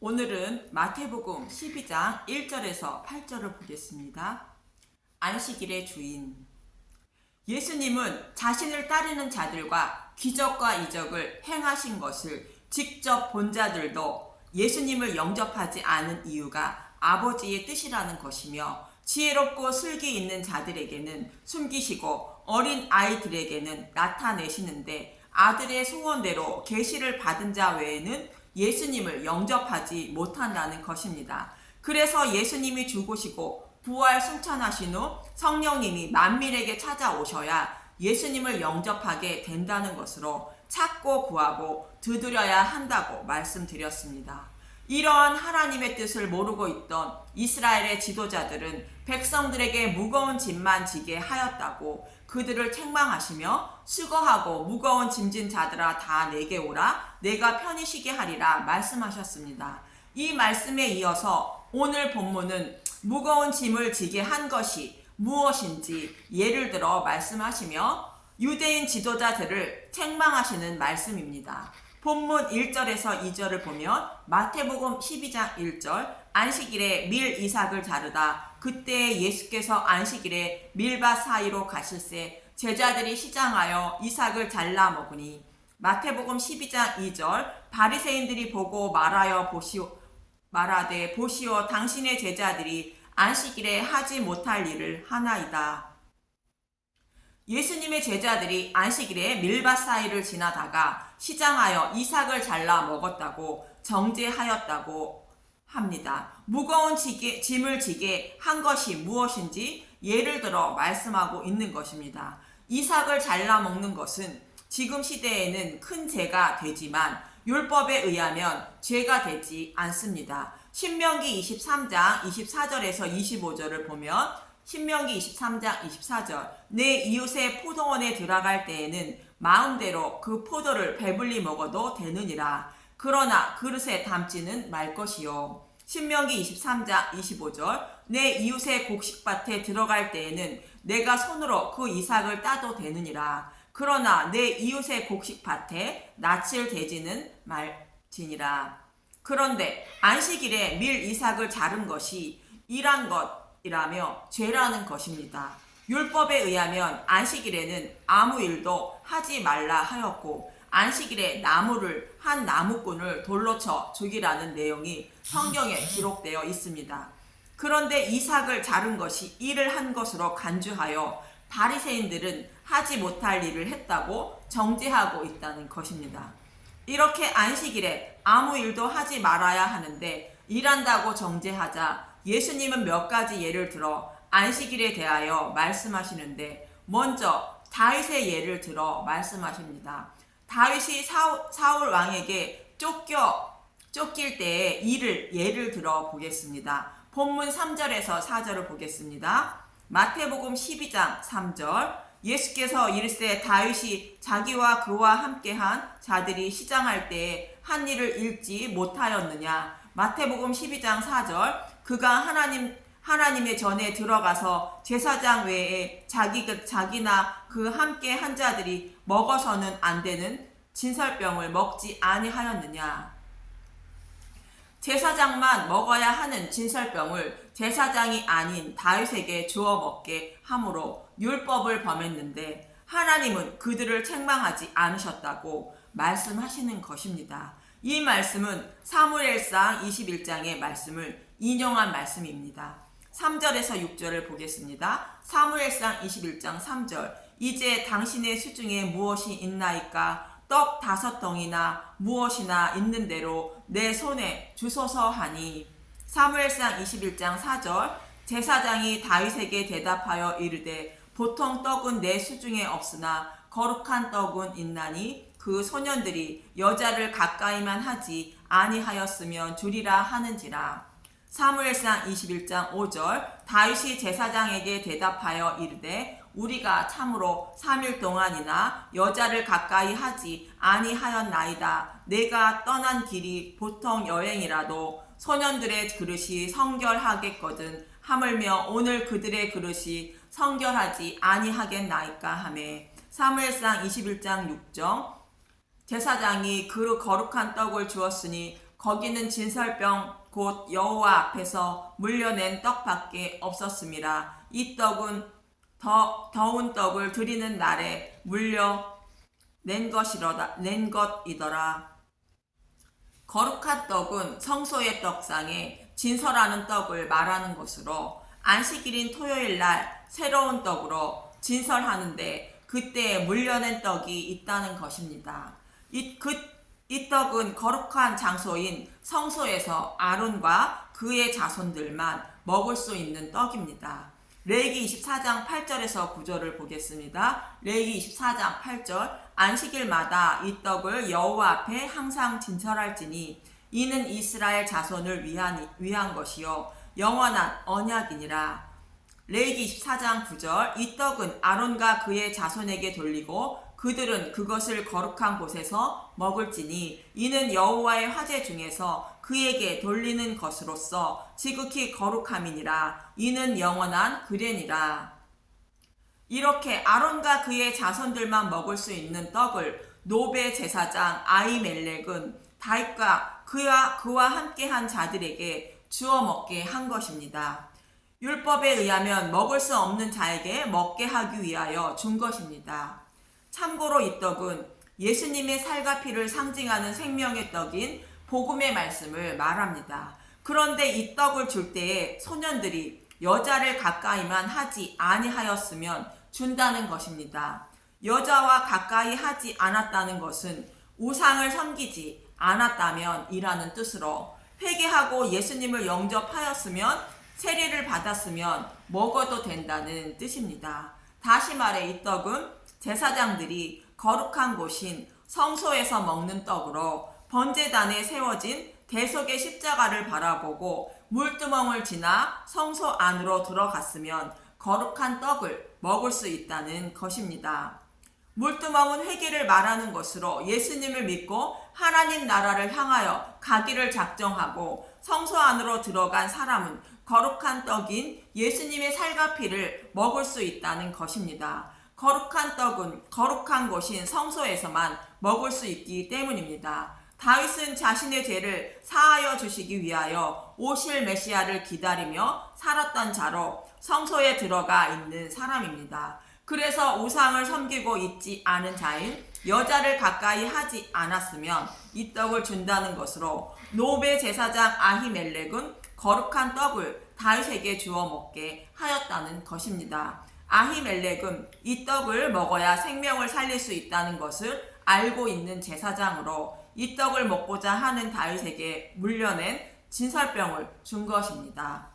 오늘은 마태복음 12장 1절에서 8절을 보겠습니다. 안식일의 주인. 예수님은 자신을 따르는 자들과 기적과 이적을 행하신 것을 직접 본 자들도 예수님을 영접하지 않은 이유가 아버지의 뜻이라는 것이며, 지혜롭고 슬기 있는 자들에게는 숨기시고 어린 아이들에게는 나타내시는데, 아들의 소원대로 계시를 받은 자 외에는 예수님을 영접하지 못한다는 것입니다. 그래서 예수님이 죽으시고 부활 승천하신 후 성령님이 만민에게 찾아오셔야 예수님을 영접하게 된다는 것으로 찾고 구하고 두드려야 한다고 말씀드렸습니다. 이러한 하나님의 뜻을 모르고 있던 이스라엘의 지도자들은 백성들에게 무거운 짐만 지게 하였다고 그들을 책망하시며, 수고하고 무거운 짐진 자들아 다 내게 오라, 내가 편히 쉬게 하리라 말씀하셨습니다. 이 말씀에 이어서 오늘 본문은 무거운 짐을 지게 한 것이 무엇인지 예를 들어 말씀하시며 유대인 지도자들을 책망하시는 말씀입니다. 본문 1절에서 2절을 보면 마태복음 12장 1절, 안식일에 밀 이삭을 자르다 그때 예수께서 안식일에 밀밭 사이로 가실새 제자들이 시장하여 이삭을 잘라 먹으니, 마태복음 12장 2절, 바리새인들이 보고 말하되 보시오 당신의 제자들이 안식일에 하지 못할 일을 하나이다. 예수님의 제자들이 안식일에 밀밭 사이를 지나다가 시장하여 이삭을 잘라 먹었다고 정죄하였다고 합니다. 무거운 짐을 지게 한 것이 무엇인지 예를 들어 말씀하고 있는 것입니다. 이삭을 잘라 먹는 것은 지금 시대에는 큰 죄가 되지만 율법에 의하면 죄가 되지 않습니다. 신명기 23장 24절에서 25절을 보면, 신명기 23장 24절, 내 이웃의 포도원에 들어갈 때에는 마음대로 그 포도를 배불리 먹어도 되느니라. 그러나 그릇에 담지는 말 것이요. 신명기 23장 25절, 내 이웃의 곡식밭에 들어갈 때에는 내가 손으로 그 이삭을 따도 되느니라. 그러나 내 이웃의 곡식밭에 낯을 대지는 말지니라. 그런데 안식일에 밀 이삭을 자른 것이 일한 것이라며 죄라는 것입니다. 율법에 의하면 안식일에는 아무 일도 하지 말라 하였고, 안식일에 한 나무꾼을 돌로 쳐 죽이라는 내용이 성경에 기록되어 있습니다. 그런데 이삭을 자른 것이 일을 한 것으로 간주하여 바리새인들은 하지 못할 일을 했다고 정죄하고 있다는 것입니다. 이렇게 안식일에 아무 일도 하지 말아야 하는데 일한다고 정죄하자 예수님은 몇 가지 예를 들어 안식일에 대하여 말씀하시는데, 먼저 다윗의 예를 들어 말씀하십니다. 다윗이 사울 왕에게 쫓길 때의 예를 들어 보겠습니다. 본문 3절에서 4절을 보겠습니다. 마태복음 12장 3절, 예수께서 이르시되 다윗이 자기와 그와 함께한 자들이 시장할 때에 한 일을 읽지 못하였느냐. 마태복음 12장 4절, 그가 하나님의 전에 들어가서 제사장 외에 자기나 그 함께 한 자들이 먹어서는 안 되는 진설병을 먹지 아니하였느냐. 제사장만 먹어야 하는 진설병을 제사장이 아닌 다윗에게 주어 먹게 함으로 율법을 범했는데, 하나님은 그들을 책망하지 않으셨다고 말씀하시는 것입니다. 이 말씀은 사무엘상 21장의 말씀을 인용한 말씀입니다. 3절에서 6절을 보겠습니다. 사무엘상 21장 3절, 이제 당신의 수중에 무엇이 있나이까? 떡 5덩이나 무엇이나 있는 대로 내 손에 주소서 하니. 사무엘상 21장 4절, 제사장이 다윗에게 대답하여 이르되 보통 떡은 내 수중에 없으나 거룩한 떡은 있나니 그 소년들이 여자를 가까이만 하지 아니하였으면 주리라 하는지라. 사무엘상 21장 5절, 다윗이 제사장에게 대답하여 이르되 우리가 참으로 3일 동안이나 여자를 가까이 하지 아니하였나이다. 내가 떠난 길이 보통 여행이라도 소년들의 그릇이 성결하겠거든. 하물며 오늘 그들의 그릇이 성결하지 아니하겠나이까 하매. 사무엘상 21장 6절, 제사장이 그 거룩한 떡을 주었으니 거기는 진설병 곧 여호와 앞에서 물려낸 떡밖에 없었음이라. 이 떡은 더운 떡을 드리는 날에 물려낸 것이더라. 거룩한 떡은 성소의 떡상에 진설하는 떡을 말하는 것으로 안식일인 토요일날 새로운 떡으로 진설하는데 그때 물려낸 떡이 있다는 것입니다. 이 떡은 거룩한 장소인 성소에서 아론과 그의 자손들만 먹을 수 있는 떡입니다. 레위기 24장 8절에서 9절을 보겠습니다. 레위기 24장 8절 안식일마다 이 떡을 여호와 앞에 항상 진설할지니 이는 이스라엘 자손을 위한 것이요 영원한 언약이니라. 레위기 24장 9절 이 떡은 아론과 그의 자손에게 돌리고 그들은 그것을 거룩한 곳에서 먹을지니 이는 여호와의 화제 중에서 그에게 돌리는 것으로서 지극히 거룩함이니라. 이는 영원한 그레니라. 이렇게 아론과 그의 자손들만 먹을 수 있는 떡을 노베 제사장 아히멜렉은 다윗과 그와 함께한 자들에게 주어 먹게 한 것입니다. 율법에 의하면 먹을 수 없는 자에게 먹게 하기 위하여 준 것입니다. 참고로 이 떡은 예수님의 살과 피를 상징하는 생명의 떡인 복음의 말씀을 말합니다. 그런데 이 떡을 줄 때에 소년들이 여자를 가까이만 하지 아니하였으면 준다는 것입니다. 여자와 가까이 하지 않았다는 것은 우상을 섬기지 않았다면 이라는 뜻으로 회개하고 예수님을 영접하였으면 세례를 받았으면 먹어도 된다는 뜻입니다. 다시 말해 이 떡은 제사장들이 거룩한 곳인 성소에서 먹는 떡으로 번제단에 세워진 대속의 십자가를 바라보고 물두멍을 지나 성소 안으로 들어갔으면 거룩한 떡을 먹을 수 있다는 것입니다. 물두멍은 회개를 말하는 것으로 예수님을 믿고 하나님 나라를 향하여 가기를 작정하고 성소 안으로 들어간 사람은 거룩한 떡인 예수님의 살과 피를 먹을 수 있다는 것입니다. 거룩한 떡은 거룩한 곳인 성소에서만 먹을 수 있기 때문입니다. 다윗은 자신의 죄를 사하여 주시기 위하여 오실 메시아를 기다리며 살았던 자로 성소에 들어가 있는 사람입니다. 그래서 우상을 섬기고 있지 않은 자인 여자를 가까이 하지 않았으면 이 떡을 준다는 것으로 노베 제사장 아히멜렉은 거룩한 떡을 다윗에게 주어 먹게 하였다는 것입니다. 아히멜렉은 이 떡을 먹어야 생명을 살릴 수 있다는 것을 알고 있는 제사장으로 이 떡을 먹고자 하는 다윗에게 물려낸 진설병을 준 것입니다.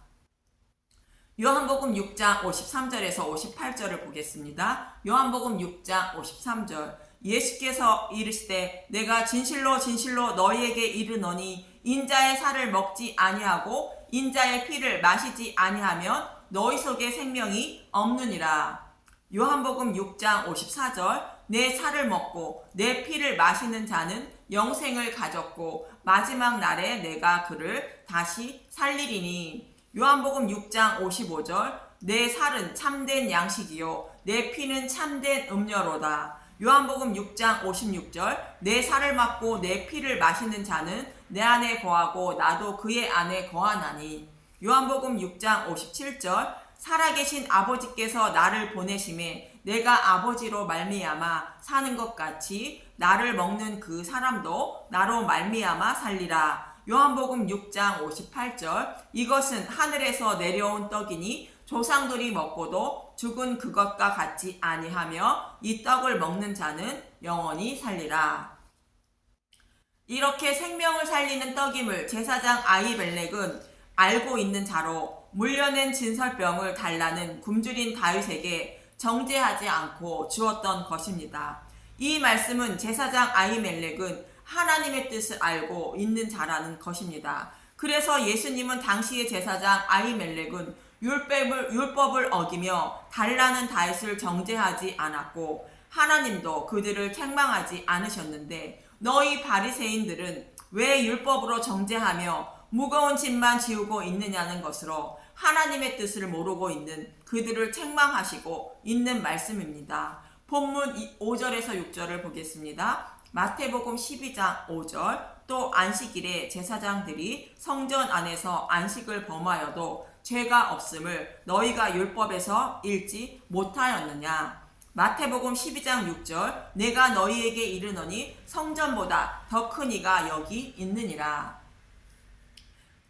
요한복음 6장 53절에서 58절을 보겠습니다. 요한복음 6장 53절 예수께서 이르시되 내가 진실로 진실로 너희에게 이르노니 인자의 살을 먹지 아니하고 인자의 피를 마시지 아니하면 너희 속에 생명이 없느니라. 요한복음 6장 54절 내 살을 먹고 내 피를 마시는 자는 영생을 가졌고 마지막 날에 내가 그를 다시 살리리니. 요한복음 6장 55절 내 살은 참된 양식이요 내 피는 참된 음료로다. 요한복음 6장 56절 내 살을 먹고 내 피를 마시는 자는 내 안에 거하고 나도 그의 안에 거하나니. 요한복음 6장 57절 살아계신 아버지께서 나를 보내심에 내가 아버지로 말미암아 사는 것 같이 나를 먹는 그 사람도 나로 말미암아 살리라. 요한복음 6장 58절 이것은 하늘에서 내려온 떡이니 조상들이 먹고도 죽은 그것과 같지 아니하며 이 떡을 먹는 자는 영원히 살리라. 이렇게 생명을 살리는 떡임을 제사장 아히멜렉은 알고 있는 자로 물려낸 진설병을 달라는 굶주린 다윗에게 정죄하지 않고 주었던 것입니다. 이 말씀은 제사장 아히멜렉은 하나님의 뜻을 알고 있는 자라는 것입니다. 그래서 예수님은 당시의 제사장 아히멜렉은 율법을 어기며 달라는 다윗을 정죄하지 않았고 하나님도 그들을 책망하지 않으셨는데 너희 바리새인들은 왜 율법으로 정죄하며 무거운 짐만 지우고 있느냐는 것으로 하나님의 뜻을 모르고 있는 그들을 책망하시고 있는 말씀입니다. 본문 5절에서 6절을 보겠습니다. 마태복음 12장 5절 또 안식일에 제사장들이 성전 안에서 안식을 범하여도 죄가 없음을 너희가 율법에서 읽지 못하였느냐. 마태복음 12장 6절 내가 너희에게 이르노니 성전보다 더 큰 이가 여기 있느니라.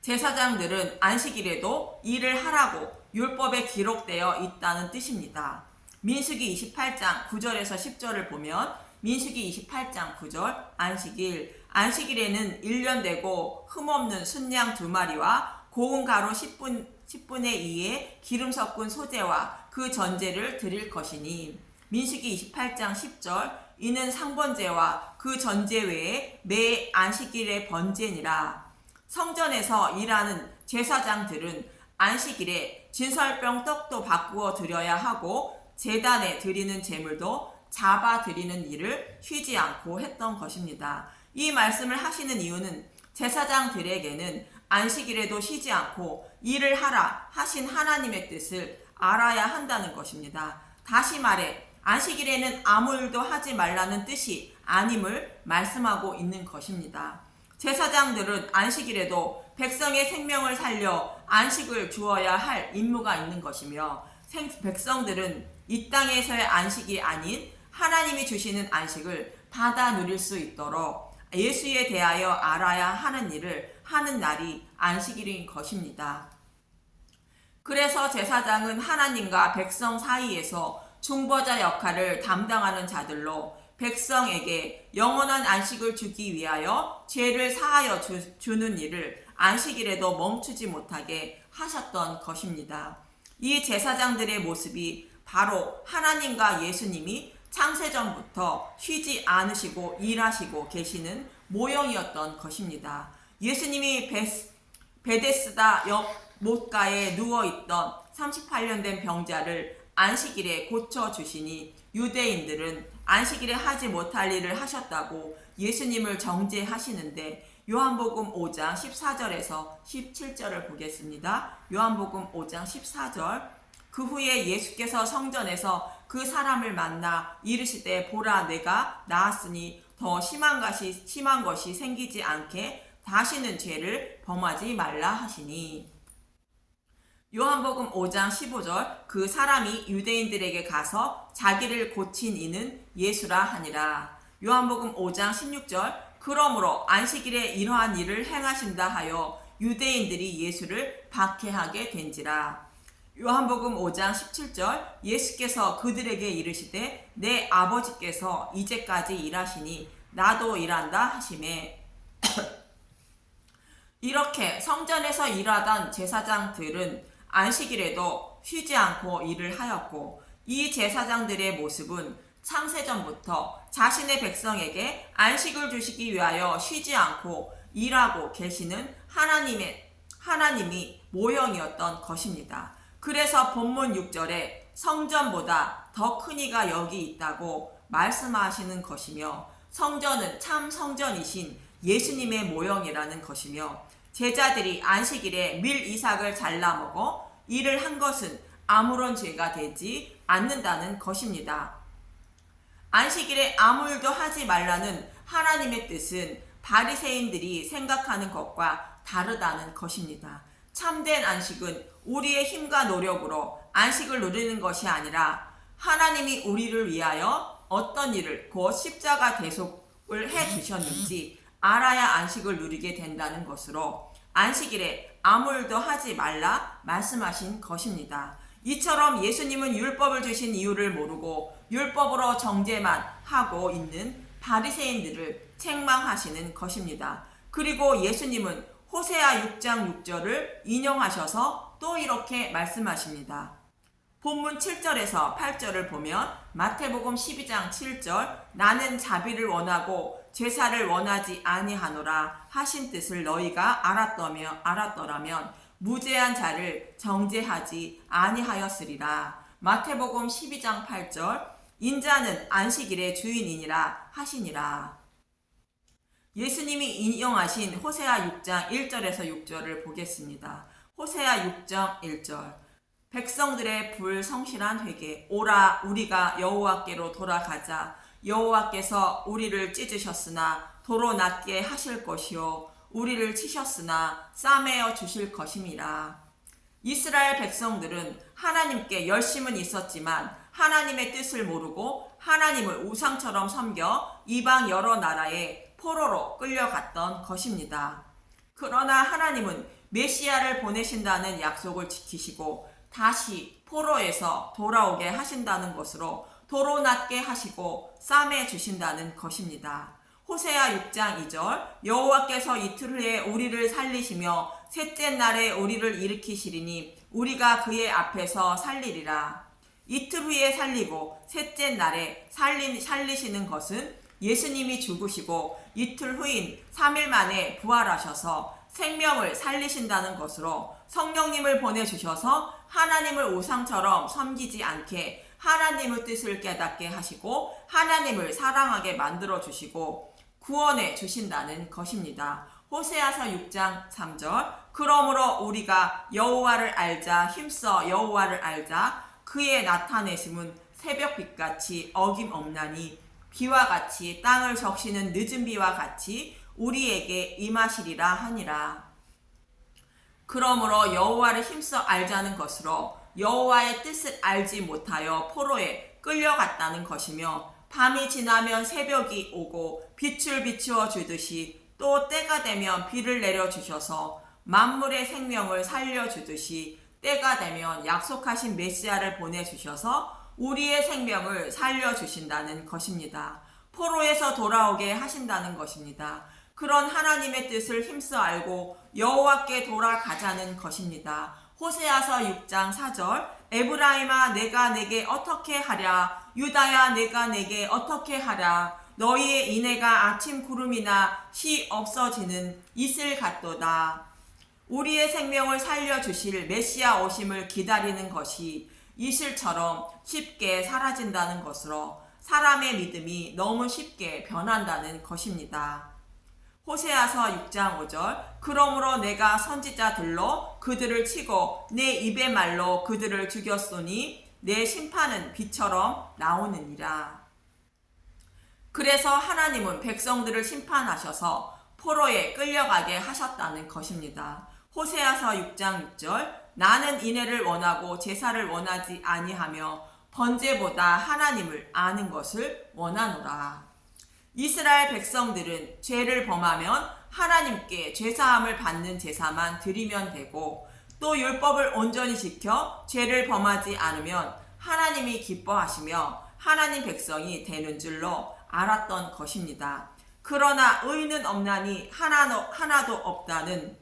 제사장들은 안식일에도 일을 하라고 율법에 기록되어 있다는 뜻입니다. 민수기 28장 9절에서 10절을 보면 민수기 28장 9절 안식일에는 1년 되고 흠없는 순양 2마리와 고운 가루 10분의 2의 기름 섞은 소재와 그 전제를 드릴 것이니 민수기 28장 10절 이는 상번제와 그 전제 외에 매 안식일의 번제니라. 성전에서 일하는 제사장들은 안식일에 진설병 떡도 바꾸어 드려야 하고 제단에 드리는 제물도 잡아 드리는 일을 쉬지 않고 했던 것입니다. 이 말씀을 하시는 이유는 제사장들에게는 안식일에도 쉬지 않고 일을 하라 하신 하나님의 뜻을 알아야 한다는 것입니다. 다시 말해 안식일에는 아무 일도 하지 말라는 뜻이 아님을 말씀하고 있는 것입니다. 제사장들은 안식일에도 백성의 생명을 살려 안식을 주어야 할 임무가 있는 것이며 백성들은 이 땅에서의 안식이 아닌 하나님이 주시는 안식을 받아 누릴 수 있도록 예수에 대하여 알아야 하는 일을 하는 날이 안식일인 것입니다. 그래서 제사장은 하나님과 백성 사이에서 중보자 역할을 담당하는 자들로 백성에게 영원한 안식을 주기 위하여 죄를 사하여 주는 일을 안식일에도 멈추지 못하게 하셨던 것입니다. 이 제사장들의 모습이 바로 하나님과 예수님이 창세전부터 쉬지 않으시고 일하시고 계시는 모형이었던 것입니다. 예수님이 베데스다 옆 못가에 누워있던 38년 된 병자를 안식일에 고쳐주시니 유대인들은 안식일에 하지 못할 일을 하셨다고 예수님을 정죄하시는데 요한복음 5장 14절에서 17절을 보겠습니다. 요한복음 5장 14절 그 후에 예수께서 성전에서 그 사람을 만나 이르시되 보라 내가 나았으니 더 심한 것이 생기지 않게 다시는 죄를 범하지 말라 하시니 요한복음 5장 15절 그 사람이 유대인들에게 가서 자기를 고친 이는 예수라 하니라. 요한복음 5장 16절 그러므로 안식일에 이러한 일을 행하신다 하여 유대인들이 예수를 박해하게 된지라. 요한복음 5장 17절 예수께서 그들에게 이르시되 내 아버지께서 이제까지 일하시니 나도 일한다 하시매 이렇게 성전에서 일하던 제사장들은 안식일에도 쉬지 않고 일을 하였고 이 제사장들의 모습은 창세전부터 자신의 백성에게 안식을 주시기 위하여 쉬지 않고 일하고 계시는 하나님이 모형이었던 것입니다. 그래서 본문 6절에 성전보다 더 큰 이가 여기 있다고 말씀하시는 것이며 성전은 참 성전이신 예수님의 모형이라는 것이며 제자들이 안식일에 밀 이삭을 잘라 먹어 일을 한 것은 아무런 죄가 되지 않는다는 것입니다. 안식일에 아무 일도 하지 말라는 하나님의 뜻은 바리새인들이 생각하는 것과 다르다는 것입니다. 참된 안식은 우리의 힘과 노력으로 안식을 누리는 것이 아니라 하나님이 우리를 위하여 어떤 일을 곧 십자가 대속을 해주셨는지 알아야 안식을 누리게 된다는 것으로 안식일에 아무 일도 하지 말라 말씀하신 것입니다. 이처럼 예수님은 율법을 주신 이유를 모르고 율법으로 정죄만 하고 있는 바리새인들을 책망하시는 것입니다. 그리고 예수님은 호세아 6장 6절을 인용하셔서 또 이렇게 말씀하십니다. 본문 7절에서 8절을 보면 마태복음 12장 7절 나는 자비를 원하고 제사를 원하지 아니하노라 하신 뜻을 너희가 알았더라면 무죄한 자를 정죄하지 아니하였으리라. 마태복음 12장 8절 인자는 안식일의 주인이니라 하시니라. 예수님이 인용하신 호세아 6장 1절에서 6절을 보겠습니다. 호세아 6장 1절 백성들의 불성실한 회개 오라 우리가 여호와께로 돌아가자 여호와께서 우리를 찢으셨으나 도로 낫게 하실 것이요 우리를 치셨으나 싸매어 주실 것임이라. 이스라엘 백성들은 하나님께 열심은 있었지만 하나님의 뜻을 모르고 하나님을 우상처럼 섬겨 이방 여러 나라에 포로로 끌려갔던 것입니다. 그러나 하나님은 메시아를 보내신다는 약속을 지키시고 다시 포로에서 돌아오게 하신다는 것으로 도로 낫게 하시고 싸매 주신다는 것입니다. 호세아 6장 2절 여호와께서 이틀 후에 우리를 살리시며 셋째 날에 우리를 일으키시리니 우리가 그의 앞에서 살리리라. 이틀 후에 살리고 셋째 날에 살리시는 것은 예수님이 죽으시고 이틀 후인 3일 만에 부활하셔서 생명을 살리신다는 것으로 성령님을 보내주셔서 하나님을 우상처럼 섬기지 않게 하나님의 뜻을 깨닫게 하시고 하나님을 사랑하게 만들어 주시고 구원해 주신다는 것입니다. 호세아서 6장 3절 그러므로 우리가 여호와를 알자 힘써 여호와를 알자 그의 나타내심은 새벽빛같이 어김없나니 비와 같이 땅을 적시는 늦은 비와 같이 우리에게 임하시리라 하니라. 그러므로 여호와를 힘써 알자는 것으로 여호와의 뜻을 알지 못하여 포로에 끌려갔다는 것이며 밤이 지나면 새벽이 오고 빛을 비추어 주듯이 또 때가 되면 비를 내려 주셔서 만물의 생명을 살려 주듯이 때가 되면 약속하신 메시아를 보내주셔서 우리의 생명을 살려주신다는 것입니다. 포로에서 돌아오게 하신다는 것입니다. 그런 하나님의 뜻을 힘써 알고 여호와께 돌아가자는 것입니다. 호세아서 6장 4절 에브라임아 내가 내게 어떻게 하랴 유다야 내가 내게 어떻게 하랴 너희의 인애가 아침 구름이나 시 없어지는 이슬 같도다. 우리의 생명을 살려주실 메시아 오심을 기다리는 것이 이슬처럼 쉽게 사라진다는 것으로 사람의 믿음이 너무 쉽게 변한다는 것입니다. 호세아서 6장 5절 그러므로 내가 선지자들로 그들을 치고 내 입의 말로 그들을 죽였으니 내 심판은 비처럼 나오느니라. 그래서 하나님은 백성들을 심판하셔서 포로에 끌려가게 하셨다는 것입니다. 호세아서 6장 6절 나는 인애를 원하고 제사를 원하지 아니하며 번제보다 하나님을 아는 것을 원하노라. 이스라엘 백성들은 죄를 범하면 하나님께 죄사함을 받는 제사만 드리면 되고 또 율법을 온전히 지켜 죄를 범하지 않으면 하나님이 기뻐하시며 하나님 백성이 되는 줄로 알았던 것입니다. 그러나 의는 없나니 하나도 없다는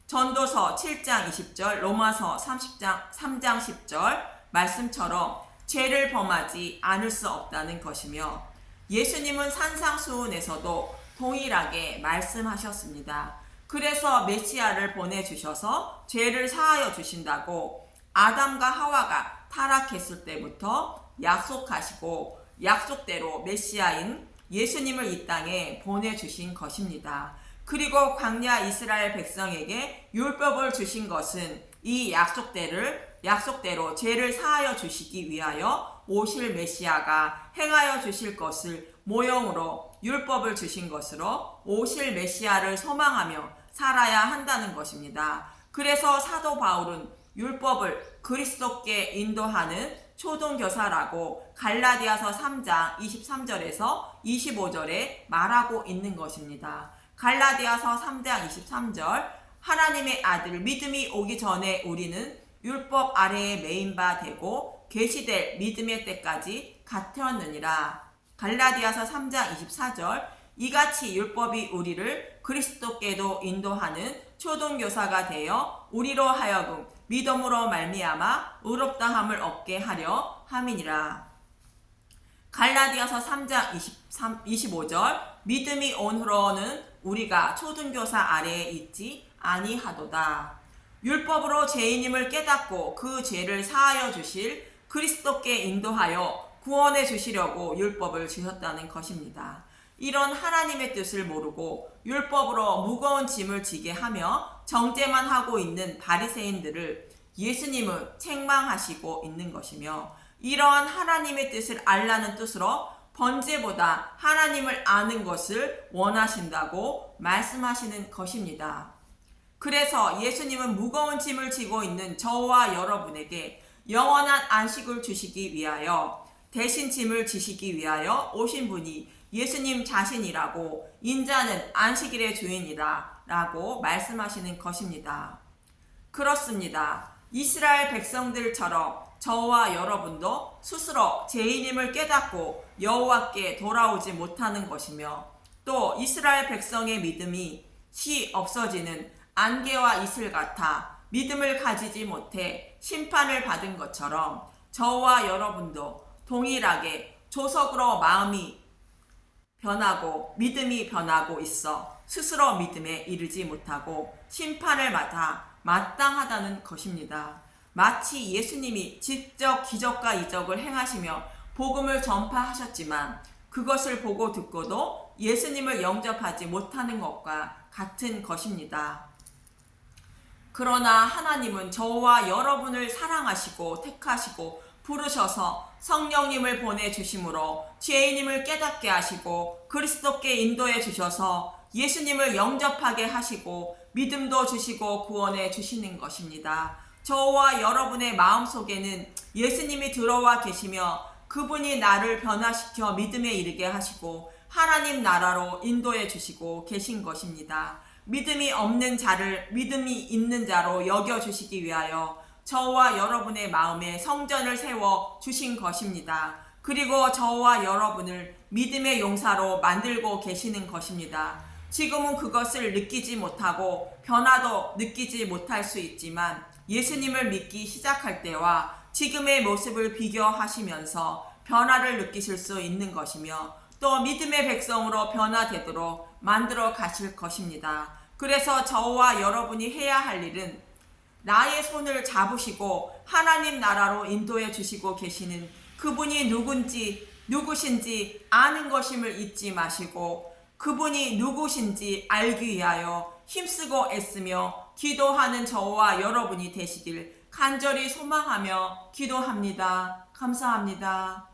전도서 7장 20절 로마서 3장 10절 말씀처럼 죄를 범하지 않을 수 없다는 것이며 예수님은 산상수훈에서도 동일하게 말씀하셨습니다. 그래서 메시아를 보내주셔서 죄를 사하여 주신다고 아담과 하와가 타락했을 때부터 약속하시고 약속대로 메시아인 예수님을 이 땅에 보내주신 것입니다. 그리고 광야 이스라엘 백성에게 율법을 주신 것은 이 약속대로 죄를 사하여 주시기 위하여 오실 메시아가 행하여 주실 것을 모형으로 율법을 주신 것으로 오실 메시아를 소망하며 살아야 한다는 것입니다. 그래서 사도 바울은 율법을 그리스도께 인도하는 초등교사라고 갈라디아서 3장 23절에서 25절에 말하고 있는 것입니다. 갈라디아서 3장 23절 하나님의 아들 믿음이 오기 전에 우리는 율법 아래에 매인 바 되고 계시될 믿음의 때까지 같았느니라. 갈라디아서 3장 24절 이같이 율법이 우리를 그리스도께도 인도하는 초등교사가 되어 우리로 하여금 믿음으로 말미암아 의롭다함을 얻게 하려 함이니라. 갈라디아서 3장 25절 믿음이 온 후로는 우리가 초등교사 아래에 있지 아니하도다. 율법으로 죄인임을 깨닫고 그 죄를 사하여 주실 그리스도께 인도하여 구원해 주시려고 율법을 주셨다는 것입니다. 이런 하나님의 뜻을 모르고 율법으로 무거운 짐을 지게 하며 정죄만 하고 있는 바리새인들을 예수님은 책망하시고 있는 것이며 이러한 하나님의 뜻을 알라는 뜻으로 번제보다 하나님을 아는 것을 원하신다고 말씀하시는 것입니다. 그래서 예수님은 무거운 짐을 지고 있는 저와 여러분에게 영원한 안식을 주시기 위하여 대신 짐을 지시기 위하여 오신 분이 예수님 자신이라고 인자는 안식일의 주인이다 라고 말씀하시는 것입니다. 그렇습니다. 이스라엘 백성들처럼 저와 여러분도 스스로 죄인임을 깨닫고 여호와께 돌아오지 못하는 것이며 또 이스라엘 백성의 믿음이 없어지는 안개와 이슬 같아 믿음을 가지지 못해 심판을 받은 것처럼 저와 여러분도 동일하게 조석으로 마음이 변하고 믿음이 변하고 있어 스스로 믿음에 이르지 못하고 심판을 받아 마땅하다는 것입니다. 마치 예수님이 직접 기적과 이적을 행하시며 복음을 전파하셨지만 그것을 보고 듣고도 예수님을 영접하지 못하는 것과 같은 것입니다. 그러나 하나님은 저와 여러분을 사랑하시고 택하시고 부르셔서 성령님을 보내주심으로 죄인임을 깨닫게 하시고 그리스도께 인도해 주셔서 예수님을 영접하게 하시고 믿음도 주시고 구원해 주시는 것입니다. 저와 여러분의 마음속에는 예수님이 들어와 계시며 그분이 나를 변화시켜 믿음에 이르게 하시고 하나님 나라로 인도해 주시고 계신 것입니다. 믿음이 없는 자를 믿음이 있는 자로 여겨주시기 위하여 저와 여러분의 마음에 성전을 세워 주신 것입니다. 그리고 저와 여러분을 믿음의 용사로 만들고 계시는 것입니다. 지금은 그것을 느끼지 못하고 변화도 느끼지 못할 수 있지만 예수님을 믿기 시작할 때와 지금의 모습을 비교하시면서 변화를 느끼실 수 있는 것이며 또 믿음의 백성으로 변화되도록 만들어 가실 것입니다. 그래서 저와 여러분이 해야 할 일은 나의 손을 잡으시고 하나님 나라로 인도해 주시고 계시는 그분이 누구신지 아는 것임을 잊지 마시고 그분이 누구신지 알기 위하여 힘쓰고 애쓰며 기도하는 저와 여러분이 되시길 간절히 소망하며 기도합니다. 감사합니다.